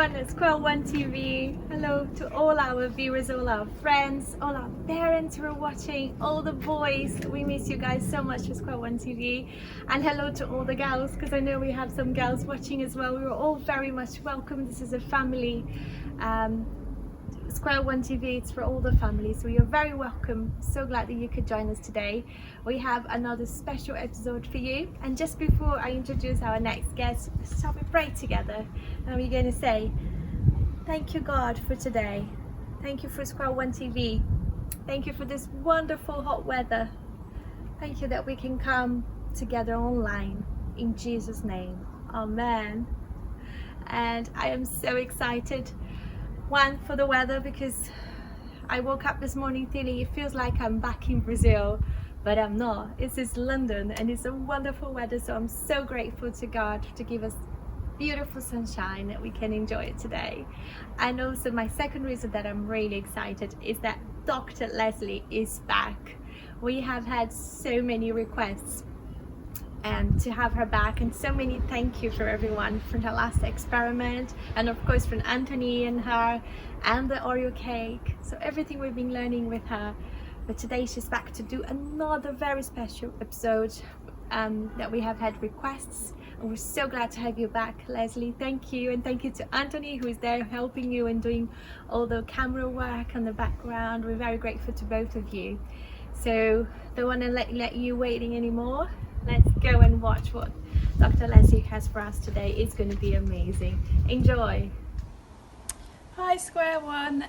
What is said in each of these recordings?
everyone at Square One TV. Hello to all our viewers, all our friends, all our parents who are watching, all the boys. We miss you guys so much for Square One TV. And hello to all the girls, because I know we have some girls watching as well. We are all very much welcome. This is a family. Square One TV, it's for all the families, so you're very welcome. So glad that you could join us today. We have another special episode for you, and just before I introduce our next guest, shall we pray together? And we're going to say, thank you God for today. Thank you for Square One TV. Thank you for this wonderful hot weather. Thank you that we can come together online. In Jesus' name, amen. And I am so excited. One, for the weather, because I woke up this morning feeling it feels like I'm back in Brazil, but I'm not. It's just London and it's a wonderful weather, so I'm so grateful to God to give us beautiful sunshine that we can enjoy it today. And also my second reason that I'm really excited is that Dr. Lesley is back. We have had so many requests to have her back, and so many thank you for everyone from her last experiment, and of course from Anthony and her and the Oreo cake, so everything we've been learning with her. But today she's back to do another very special episode that we have had requests, and we're so glad to have you back, Lesley. Thank you, and thank you to Anthony who is there helping you and doing all the camera work and the background. We're very grateful to both of you. So don't want to let you waiting anymore. Let's go and watch what Dr. Lesley has for us today. It's going to be amazing. Enjoy. Hi Square One,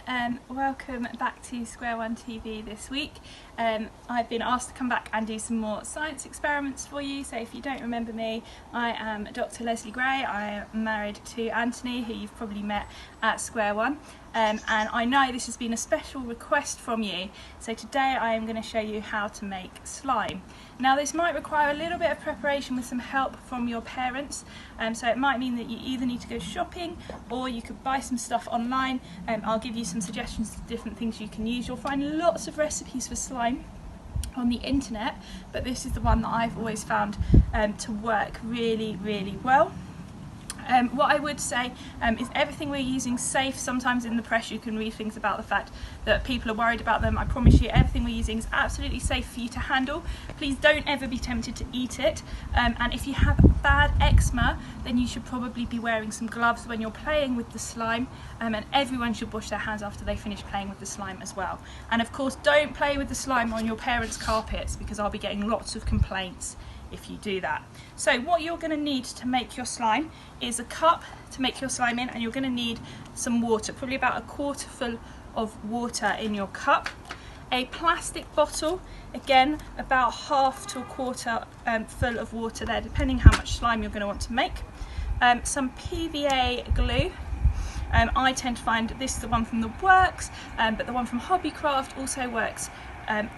welcome back to Square One TV this week. I've been asked to come back and do some more science experiments for you, so if you don't remember me, I am Dr. Lesley Gray. I am married to Anthony, who you've probably met at Square One, and I know this has been a special request from you, so today I am going to show you how to make slime. Now this might require a little bit of preparation with some help from your parents, so it might mean that you either need to go shopping or you could buy some stuff online. I'll give you some suggestions of different things you can use. You'll find lots of recipes for slime on the internet, but this is the one that I've always found to work really, really well. What I would say is everything we're using safe. Sometimes in the press you can read things about the fact that people are worried about them. I promise you everything we're using is absolutely safe for you to handle. Please don't ever be tempted to eat it, and if you have bad eczema then you should probably be wearing some gloves when you're playing with the slime, and everyone should wash their hands after they finish playing with the slime as well. And of course don't play with the slime on your parents' carpets, because I'll be getting lots of complaints if you do that. So what you're going to need to make your slime is a cup to make your slime in, and you're going to need some water, probably about a quarter full of water in your cup. A plastic bottle, again about half to a quarter full of water there, depending how much slime you're going to want to make. Some PVA glue. I tend to find this is the one from the Works, but the one from Hobbycraft also works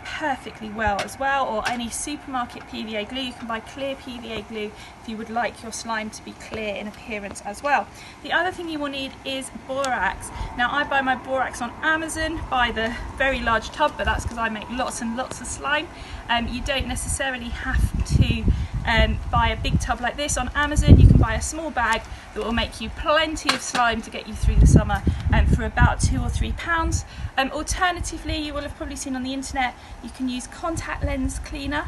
perfectly well as well, or any supermarket PVA glue. You can buy clear PVA glue if you would like your slime to be clear in appearance as well. The other thing you will need is borax. Now I buy my borax on Amazon by the very large tub, but that's because I make lots and lots of slime. You don't necessarily have to buy a big tub like this on Amazon. You can buy a small bag that will make you plenty of slime to get you through the summer for about £2 or £3. Alternatively, you will have probably seen on the internet, you can use contact lens cleaner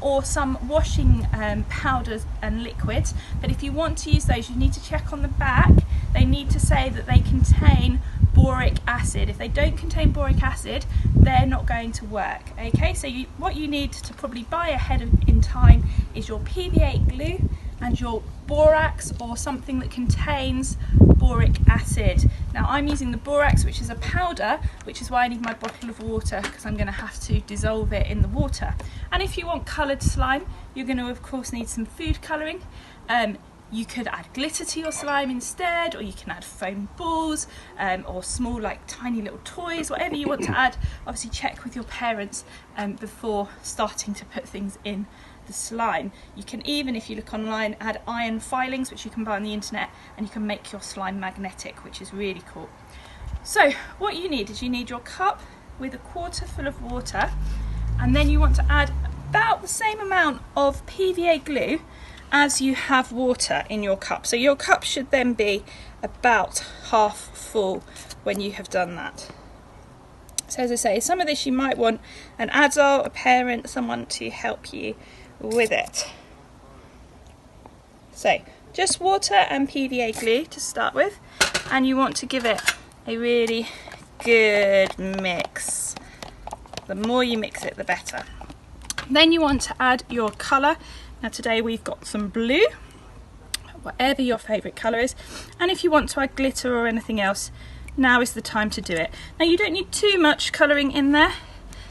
or some washing powders and liquids, but if you want to use those you need to check on the back. They need to say that they contain boric acid. If they don't contain boric acid, they're not going to work. Okay, so what you need to probably buy ahead in time is your PVA glue and your borax, or something that contains boric acid. Now I'm using the borax, which is a powder, which is why I need my bottle of water, because I'm going to have to dissolve it in the water. And if you want coloured slime, you're going to of course need some food colouring. You could add glitter to your slime instead, or you can add foam balls, or small like tiny little toys, whatever you want to add. Obviously check with your parents before starting to put things in the slime. You can even, if you look online, add iron filings, which you can buy on the internet, and you can make your slime magnetic, which is really cool. So what you need is you need your cup with a quarter full of water, and then you want to add about the same amount of PVA glue as you have water in your cup. So your cup should then be about half full when you have done that. So as I say, some of this you might want an adult, a parent, someone to help you with it. So just water and PVA glue to start with, and you want to give it a really good mix. The more you mix it, the better. Then you want to add your colour. Now today we've got some blue, whatever your favourite colour is, and if you want to add glitter or anything else, now is the time to do it. Now you don't need too much colouring in there,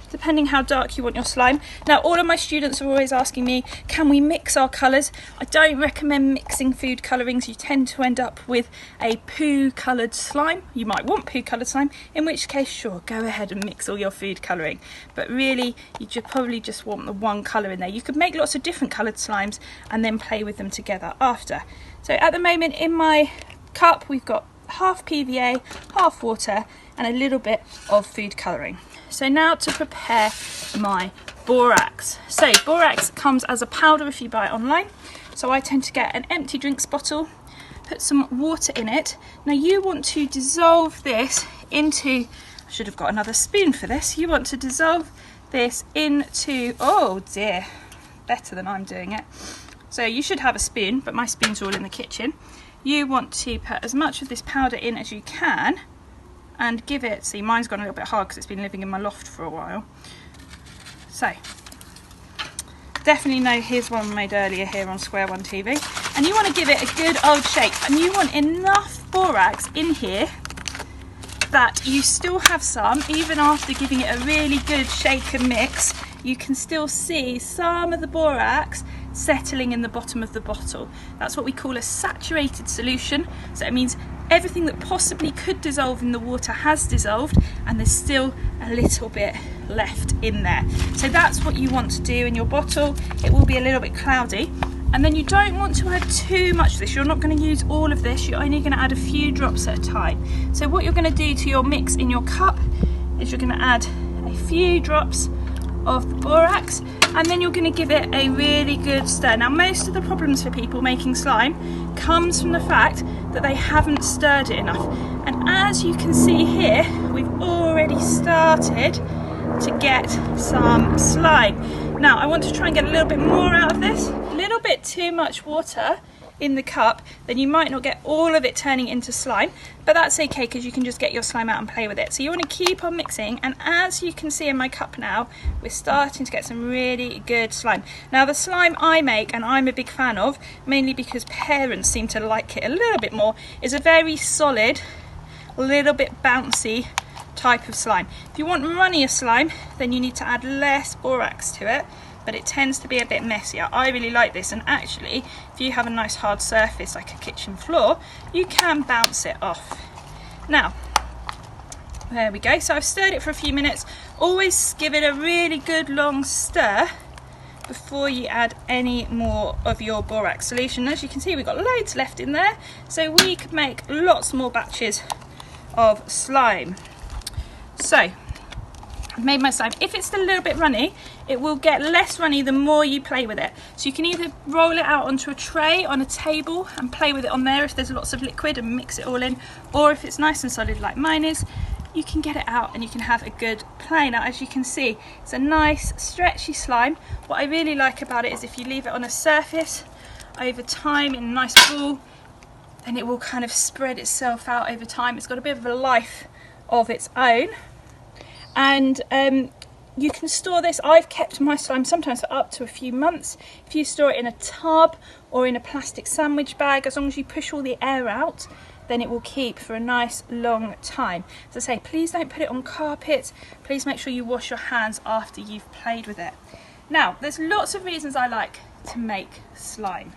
depending how dark you want your slime. Now all of my students are always asking me, can we mix our colours? I don't recommend mixing food colourings. You tend to end up with a poo coloured slime. You might want poo coloured slime, in which case sure, go ahead and mix all your food colouring, but really you probably just want the one colour in there. You could make lots of different coloured slimes and then play with them together after. So at the moment in my cup we've got half PVA, half water and a little bit of food colouring. So now to prepare my borax. So borax comes as a powder if you buy it online. So I tend to get an empty drinks bottle, put some water in it. Now you want to dissolve this into, I should have got another spoon for this. You want to dissolve this into, oh dear, better than I'm doing it. So you should have a spoon, but my spoons are all in the kitchen. You want to put as much of this powder in as you can and give it, see mine's gone a little bit hard because it's been living in my loft for a while. So definitely know, here's one made earlier here on Square One TV, and you want to give it a good old shake, and you want enough borax in here that you still have some, even after giving it a really good shake and mix, you can still see some of the borax settling in the bottom of the bottle. That's what we call a saturated solution. So it means everything that possibly could dissolve in the water has dissolved, and there's still a little bit left in there. So that's what you want to do in your bottle. It will be a little bit cloudy, and then you don't want to add too much of this. You're not going to use all of this, you're only going to add a few drops at a time. So what you're going to do to your mix in your cup is you're going to add a few drops of the borax, and then you're going to give it a really good stir. Now most of the problems for people making slime comes from the fact that they haven't stirred it enough, and as you can see here we've already started to get some slime. Now I want to try and get a little bit more out of this. A little bit too much water in the cup, then you might not get all of it turning into slime, but that's okay because you can just get your slime out and play with it. So you want to keep on mixing, and as you can see in my cup now, we're starting to get some really good slime. Now the slime I make, and I'm a big fan of, mainly because parents seem to like it a little bit more, is a very solid, a little bit bouncy type of slime. If you want runnier slime, then you need to add less borax to it, but it tends to be a bit messier. I really like this, and actually if you have a nice hard surface like a kitchen floor, you can bounce it off. Now there we go, so I've stirred it for a few minutes. Always give it a really good long stir before you add any more of your borax solution. As you can see, we've got loads left in there, so we could make lots more batches of slime. So I've made my slime. If it's a little bit runny, it will get less runny the more you play with it. So you can either roll it out onto a tray on a table and play with it on there if there's lots of liquid and mix it all in, or if it's nice and solid like mine is, you can get it out and you can have a good play. Now as you can see, it's a nice stretchy slime. What I really like about it is if you leave it on a surface over time in a nice ball, then it will kind of spread itself out over time. It's got a bit of a life of its own. And you can store this. I've kept my slime sometimes for up to a few months. If you store it in a tub or in a plastic sandwich bag, as long as you push all the air out, then it will keep for a nice long time. As I say, please don't put it on carpet. Please make sure you wash your hands after you've played with it. Now, there's lots of reasons I like to make slime.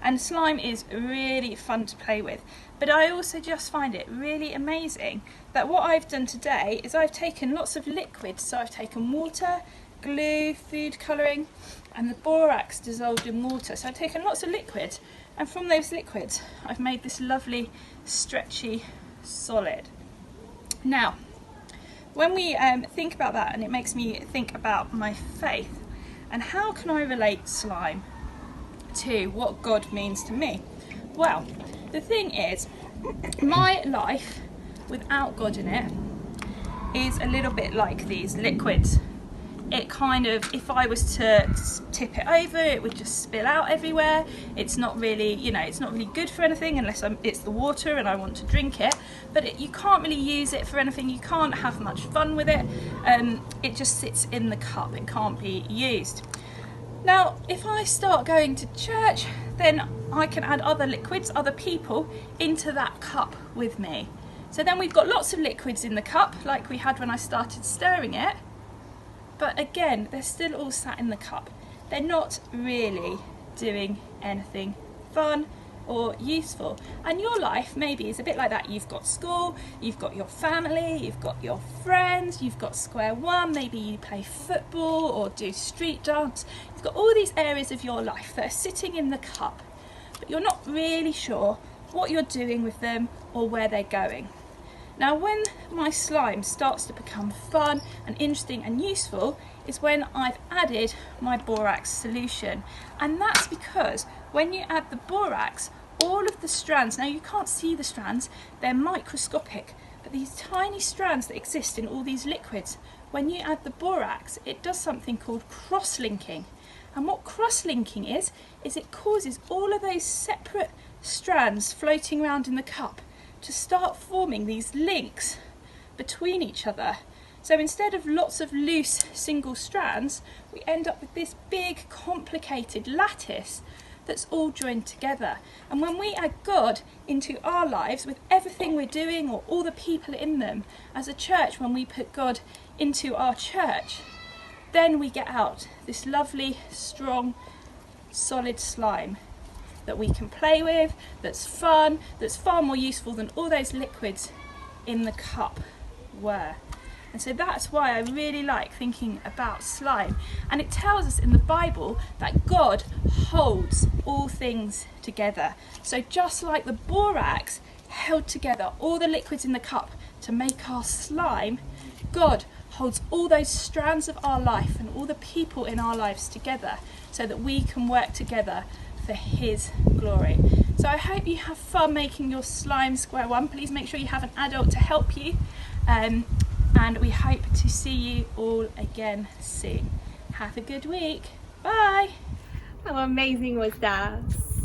And slime is really fun to play with, but I also just find it really amazing that what I've done today is I've taken lots of liquids. So I've taken water, glue, food colouring, and the borax dissolved in water. So I've taken lots of liquids, and from those liquids I've made this lovely stretchy solid. Now when we think about that, and it makes me think about my faith and how can I relate slime to what God means to me. Well, the thing is, my life without God in it is a little bit like these liquids. It kind of, if I was to tip it over, it would just spill out everywhere. It's not really, it's not really good for anything unless it's the water and I want to drink it. But you can't really use it for anything. You can't have much fun with it. It just sits in the cup. It can't be used. Now, if I start going to church, then I can add other liquids, other people, into that cup with me. So then we've got lots of liquids in the cup, like we had when I started stirring it. But again, they're still all sat in the cup. They're not really doing anything fun or useful. And your life maybe is a bit like that. You've got school, you've got your family, you've got your friends, you've got square one, maybe you play football or do street dance. You've got all these areas of your life that are sitting in the cup, but you're not really sure what you're doing with them or where they're going. Now, when my slime starts to become fun and interesting and useful is when I've added my borax solution. And that's because when you add the borax, all of the strands, now you can't see the strands, they're microscopic, but these tiny strands that exist in all these liquids, when you add the borax, it does something called cross-linking. And what cross-linking is it causes all of those separate strands floating around in the cup to start forming these links between each other. So instead of lots of loose single strands, we end up with this big complicated lattice that's all joined together. And when we add God into our lives with everything we're doing or all the people in them, as a church, when we put God into our church, then we get out this lovely, strong, solid slime that we can play with, that's fun, that's far more useful than all those liquids in the cup were. And so that's why I really like thinking about slime. And it tells us in the Bible that God holds all things together. So just like the borax held together all the liquids in the cup to make our slime, God holds all those strands of our life and all the people in our lives together so that we can work together for his glory. So I hope you have fun making your slime square one. Please make sure you have an adult to help you, and we hope to see you all again soon. Have a good week. Bye. How amazing was that?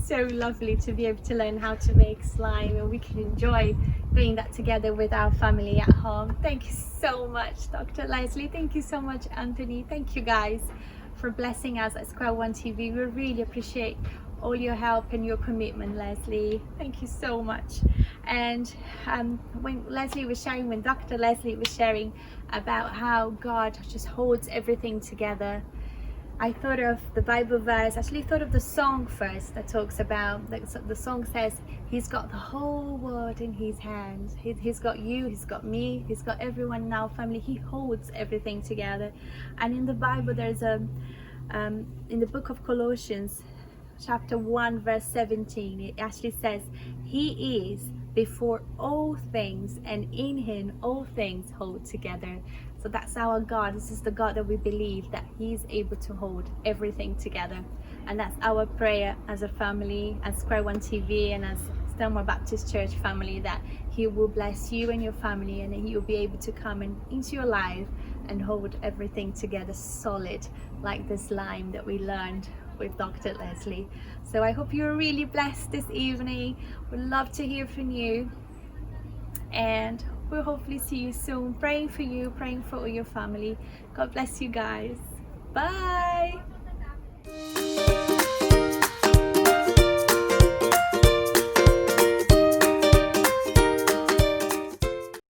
So lovely to be able to learn how to make slime, and we can enjoy doing that together with our family at home. Thank you so much, Dr. Lesley. Thank you so much, Anthony. Thank you guys for blessing us at Square One TV. We really appreciate all your help and your commitment, Lesley. Thank you so much. And when Dr. Lesley was sharing about how God just holds everything together, I thought of the Bible verse, actually thought of the song first that talks about, the song says, he's got the whole world in his hands. He's got you, he's got me, he's got everyone in our family. He holds everything together. And in the Bible, there's in the book of Colossians, chapter 1 verse 17, it actually says, he is before all things, and in him all things hold together. So that's our God. This is the God that we believe, that he's able to hold everything together. And that's our prayer as a family, as Square One TV and as Stonewall Baptist Church family, that he will bless you and your family, and that he will be able to come into your life and hold everything together solid, like the slime that we learned with Dr. Lesley. So I hope you're really blessed this evening. We'd love to hear from you, and we'll hopefully see you soon. Praying for you, praying for all your family. God bless you guys. Bye.